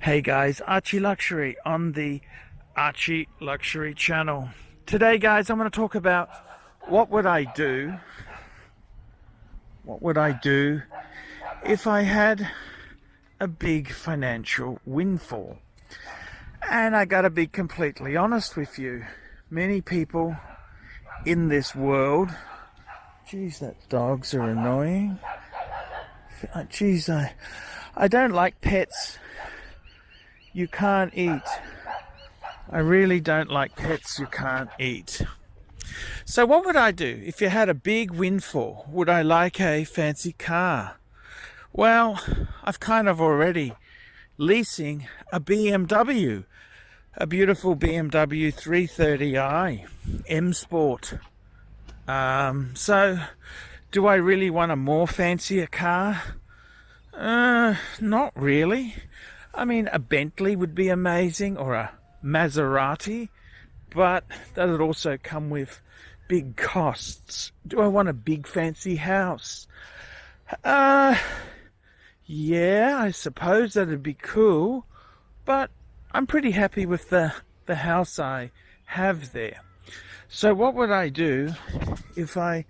Hey guys, ArchieLuxury on the ArchieLuxury channel. Today guys, I'm going to talk about what would I do if I had a big financial windfall. And I got to be completely honest with you. Many people in this world, geez, that dogs are annoying. Geez, I don't like pets. You can't eat. I really don't like pets you can't eat. So what would I do if you had a big windfall? Would I like a fancy car? Well, I've kind of already leasing a BMW, a beautiful BMW 330i M Sport. So do I really want a more fancier car? Not really. I mean, a Bentley would be amazing, or a Maserati, but that would also come with big costs. Do I want a big fancy house? Yeah, I suppose that'd be cool, but I'm pretty happy with the house I have there. So what would I do if I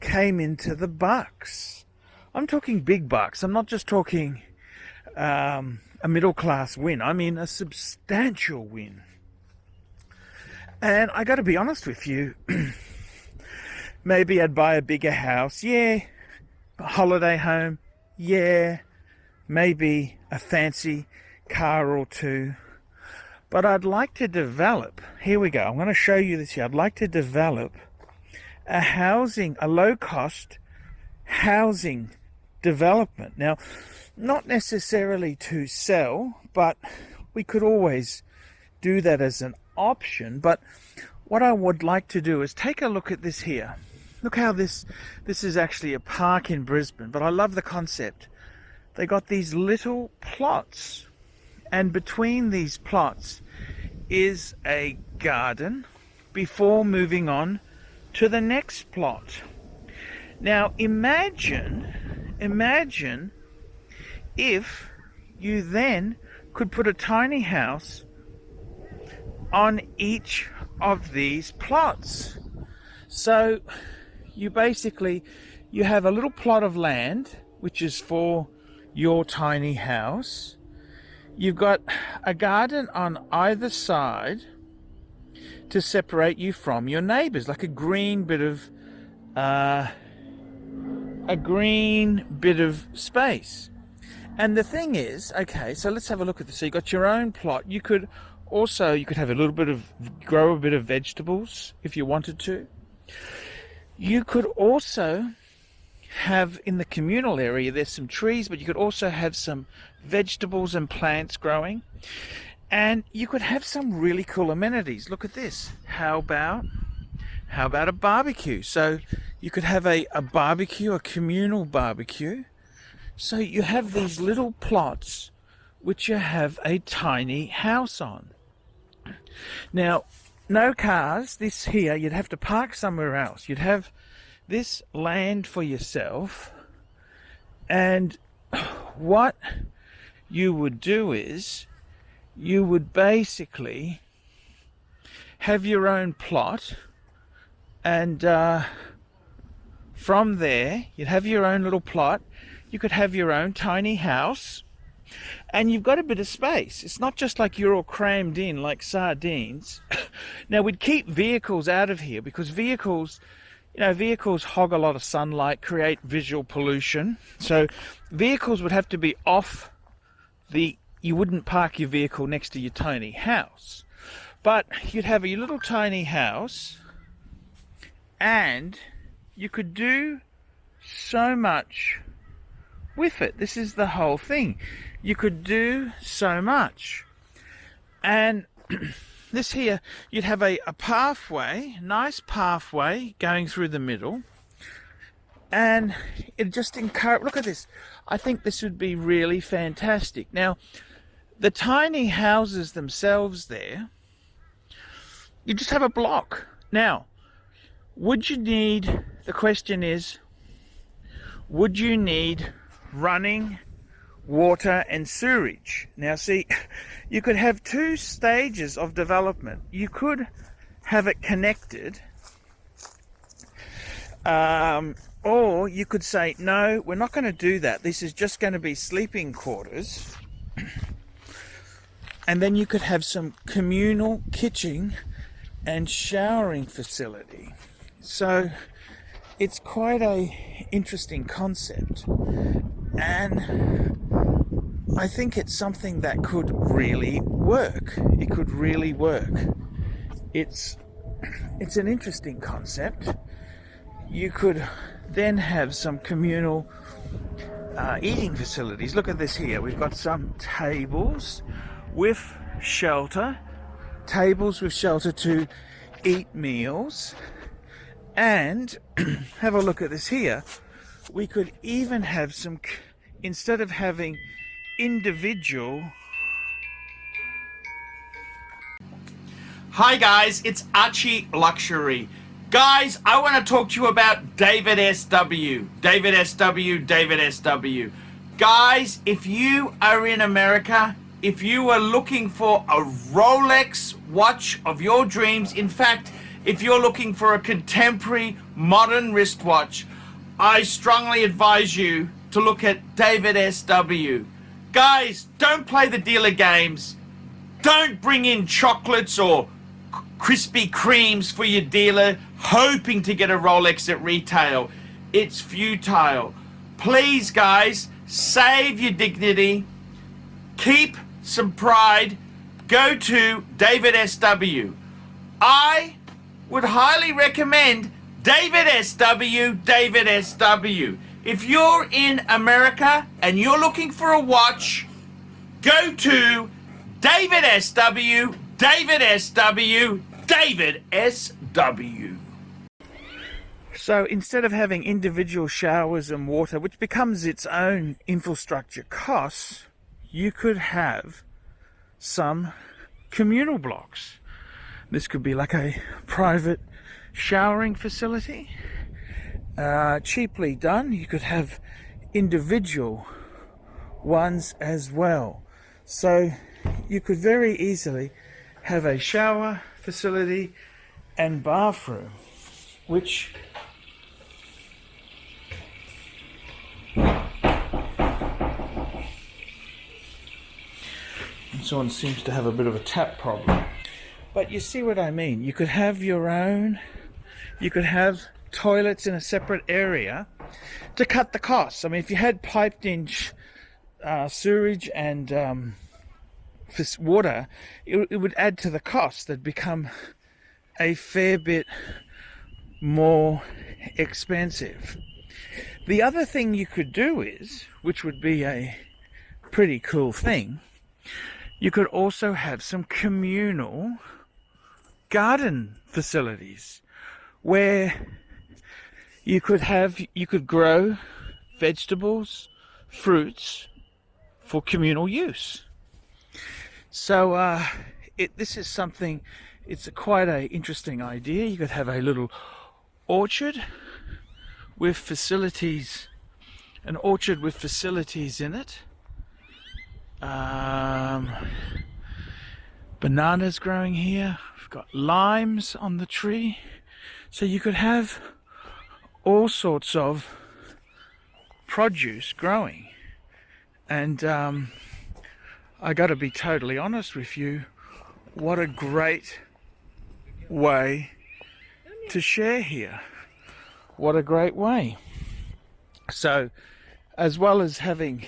came into the bucks? I'm talking big bucks. I'm not just talking a middle class win. I mean a substantial win. And I got to be honest with you, maybe I'd buy a bigger house, yeah, a holiday home, yeah, maybe a fancy car or two, but I'd like to develop, here we go, I'm going to show you this here, I'd like to develop a low cost housing development. Now, not necessarily to sell, but we could always do that as an option. But what I would like to do is take a look at this here. Look how this is actually a park in Brisbane, but I love the concept. They got these little plots, and between these plots is a garden before moving on to the next plot. Now imagine if you then could put a tiny house on each of these plots. So you have a little plot of land which is for your tiny house. You've got a garden on either side to separate you from your neighbors, like a green bit of space. And the thing is, okay, so let's have a look at this. So you got your own plot. You could have grow a bit of vegetables if you wanted to. You could also have, in the communal area, there's some trees, but you could also have some vegetables and plants growing. And you could have some really cool amenities. Look at this. How about a barbecue? So you could have a barbecue, a communal barbecue. So you have these little plots which you have a tiny house on. Now, no cars. This here, you'd have to park somewhere else. You'd have this land for yourself. And what you would do is you would basically have your own plot, and from there you'd have your own little plot. You could have your own tiny house, and you've got a bit of space. It's not just like you're all crammed in like sardines. Now, we'd keep vehicles out of here because vehicles hog a lot of sunlight, create visual pollution. So vehicles would have to be off you wouldn't park your vehicle next to your tiny house. But you'd have a little tiny house, and you could do so much with it. This is the whole thing. You could do so much. And this here, you'd have a pathway, nice pathway going through the middle, and it just encourage. Look at this. I think this would be really fantastic. Now, the tiny houses themselves there, you just have a block. Now, the question is, would you need running water and sewerage. Now see, you could have two stages of development. You could have it connected, or you could say, no, we're not going to do that. This is just going to be sleeping quarters. And then you could have some communal kitchen and showering facility. So it's quite a interesting concept. And I think it's something that could really work. It could really work. It's an interesting concept. You could then have some communal eating facilities. Look at this here. We've got some tables with shelter. Tables with shelter to eat meals. And have a look at this here. We could even have some, instead of having individual. Hi guys, it's ArchieLuxury. Guys, I want to talk to you about David SW. David SW, David SW. Guys, if you are in America, if you are looking for a Rolex watch of your dreams, in fact, if you're looking for a contemporary modern wristwatch, I strongly advise you to look at David SW. Guys, don't play the dealer games. Don't bring in chocolates or Krispy Kremes for your dealer hoping to get a Rolex at retail. It's futile. Please, guys, save your dignity. Keep some pride. Go to David SW. I would highly recommend David SW, David SW. If you're in America and you're looking for a watch, go to David SW, David SW, David SW. So instead of having individual showers and water, which becomes its own infrastructure costs, you could have some communal blocks. This could be like a private showering facility, cheaply done. You could have individual ones as well. So you could very easily have a shower facility and bathroom, which someone seems to have a bit of a tap problem. But you see what I mean. You could have your own, you could have toilets in a separate area to cut the costs. I mean, if you had piped in sewage and water, it would add to the cost. They'd become a fair bit more expensive. The other thing you could do is, which would be a pretty cool thing, you could also have some communal garden facilities where you could grow vegetables, fruits for communal use. So this is something, it's quite an interesting idea. You could have a little orchard with facilities, an orchard with facilities in it. Bananas growing here. We've got limes on the tree. So you could have all sorts of produce growing. And I got to be totally honest with you, what a great way to share here. What a great way. So as well as having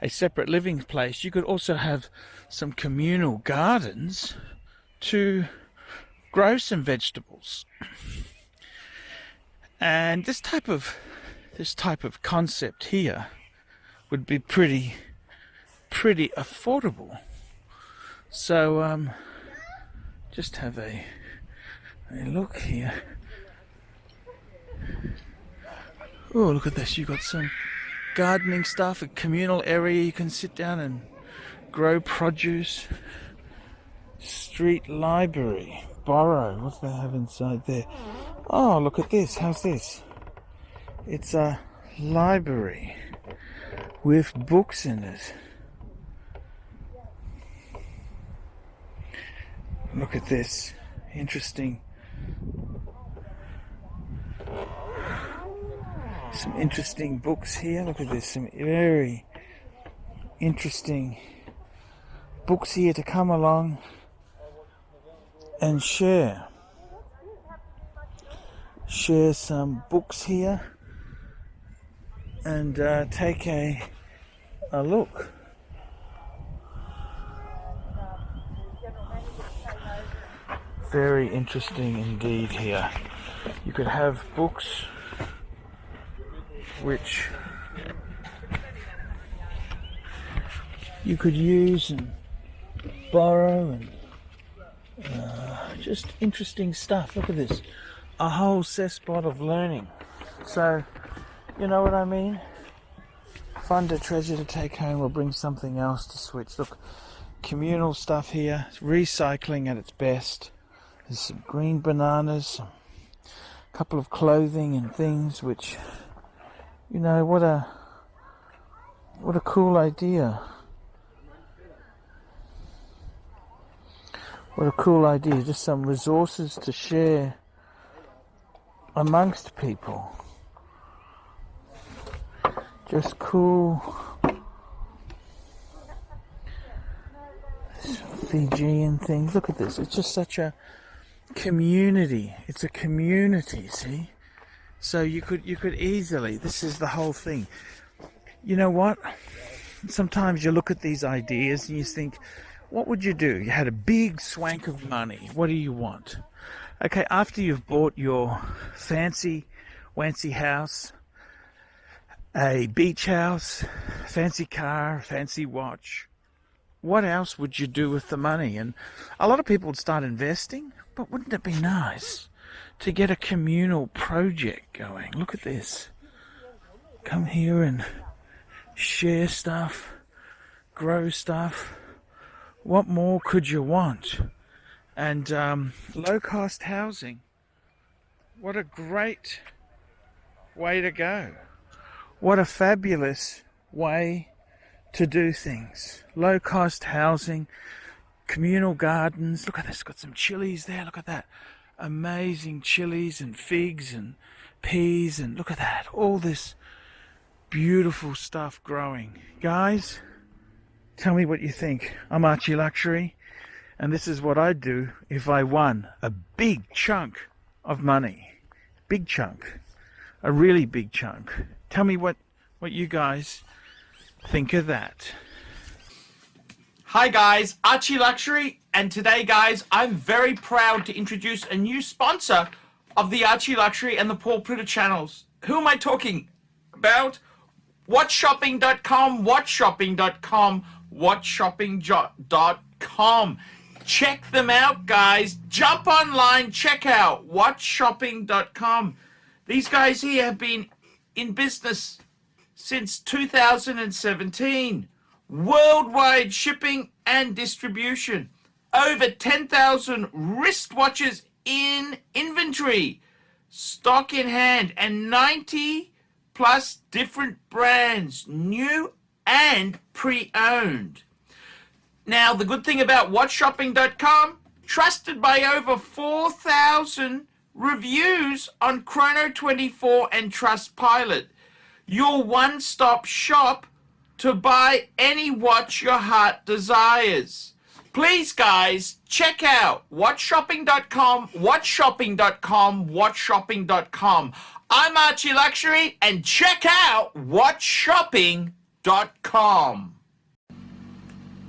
a separate living place, you could also have some communal gardens to grow some vegetables. And this type of concept here would be pretty affordable. So just have a look here. Oh, look at this. You've got some gardening stuff, a communal area you can sit down and grow produce. Street library, borrow. What do they have inside there? Oh, look at this. How's this? It's a library. with books in it. Look at this. Interesting. Some interesting books here. Look at this. Some very interesting books here to come along and share. Share some books here and take a look. Very interesting indeed here. You could have books which you could use and borrow, and just interesting stuff. Look at this. A whole cesspot of learning. So, you know what I mean? Fun to treasure to take home or bring something else to switch. Look, communal stuff here. It's recycling at its best. There's some green bananas, a couple of clothing and things which, you know, what a cool idea. What a cool idea. Just some resources to share amongst people. Just cool. Fijian things. Look at this. It's just such a community. It's a community, see? So you could easily, this is the whole thing. You know what? Sometimes you look at these ideas and you think, what would you do? You had a big swank of money. What do you want? Okay, after you've bought your fancy wancy house, a beach house, fancy car, fancy watch, what else would you do with the money? And a lot of people would start investing, but wouldn't it be nice to get a communal project going? Look at this. Come here and share stuff, grow stuff. What more could you want? And low-cost housing. What a great way to go. What a fabulous way to do things. Low-cost housing, communal gardens. Look at this, got some chilies there. Look at that. Amazing chilies and figs and peas, and look at that. All this beautiful stuff growing. Guys, tell me what you think. I'm ArchieLuxury, and this is what I'd do if I won a big chunk of money. Big chunk. A really big chunk. Tell me what you guys think of that. Hi guys, ArchieLuxury, and today guys, I'm very proud to introduce a new sponsor of the ArchieLuxury and the Paul Pluta channels. Who am I talking about? WhatShopping.com, WhatShopping.com, WhatShopping.com. Check them out, guys. Jump online, check out WhatShopping.com. These guys here have been in business since 2017. Worldwide shipping and distribution. Over 10,000 wristwatches in inventory. Stock in hand, and 90 plus different brands, new and pre-owned. Now, the good thing about WhatShopping.com, trusted by over 4,000 reviews on Chrono24 and Trustpilot. Your one-stop shop to buy any watch your heart desires. Please, guys, check out WhatShopping.com, WhatShopping.com, WhatShopping.com. I'm ArchieLuxury, and check out WhatShopping.com.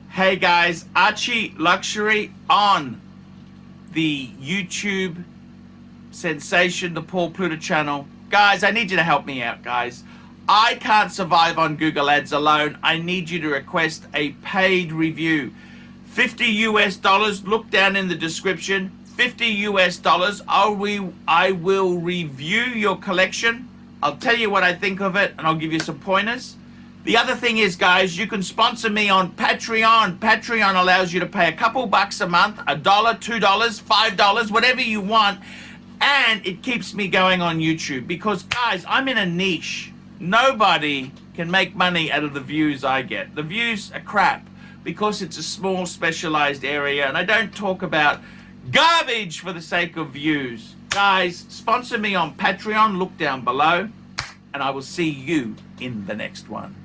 Hey guys, ArchieLuxury on the YouTube sensation, the Paul Pluta channel. Guys, I need you to help me out, guys. I can't survive on Google Ads alone. I need you to request a paid review. $50 US, look down in the description. $50 US, I will review your collection. I'll tell you what I think of it, and I'll give you some pointers. The other thing is, guys, you can sponsor me on Patreon. Patreon allows you to pay a couple bucks a month, $1, $2, $5, whatever you want, and it keeps me going on YouTube because, guys, I'm in a niche. Nobody can make money out of the views I get. The views are crap because it's a small specialized area, and I don't talk about garbage for the sake of views. Guys, sponsor me on Patreon, look down below, and I will see you in the next one.